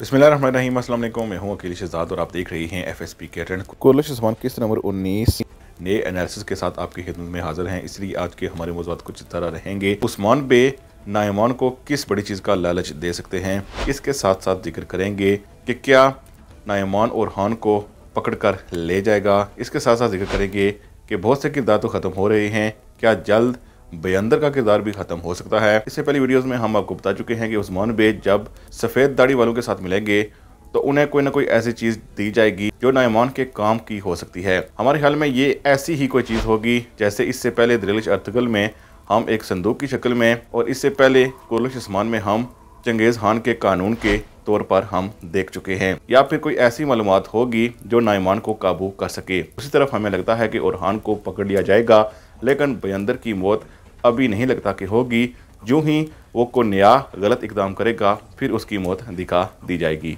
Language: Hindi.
बिस्मिल्लाहिर्रहमानिर्रहीम। अस्सलाम वालेकुम। मैं हूं अकील शहजाद और आप देख रही हैं FSP कैटरन। कोरलेश उस्मान किस्त नंबर 19 नए एनालिसिस के साथ आपकी खिदमत में हाजिर हैं। इसलिए आज के हमारे मौज़ूआत कुछ इस तरह रहेंगे। उस्मान बे नायमान को किस बड़ी चीज़ का लालच दे सकते हैं, इसके साथ साथ जिक्र करेंगे कि क्या नायमान और हान को पकड़ कर ले जाएगा। इसके साथ साथ जिक्र करेंगे कि बहुत से किरदार तो ख़त्म हो रहे हैं, क्या जल्द बयंदर का किरदार भी खत्म हो सकता है। इससे पहले वीडियोस में हम आपको बता चुके हैं कि उस्मान बे जब सफ़ेद दाढ़ी वालों के साथ मिलेंगे तो उन्हें कोई ना कोई ऐसी चीज़ दी जाएगी जो नायमान के काम की हो सकती है। हमारे ख्याल में ये ऐसी ही कोई चीज़ होगी जैसे इससे पहले दरिलिश अर्तुगरुल में हम एक संदूक की शक्ल में और इससे पहले कोरलिश उस्मान में हम चंगेज़ खान के कानून के तौर पर हम देख चुके हैं, या फिर कोई ऐसी मालूमात होगी जो नायमान को काबू कर सके। उसी तरफ हमें लगता है कि ओरहान को पकड़ लिया जाएगा, लेकिन बयंदर की मौत अभी नहीं लगता कि होगी। जो ही वो को नया गलत इकदाम करेगा फिर उसकी मौत दिखा दी जाएगी।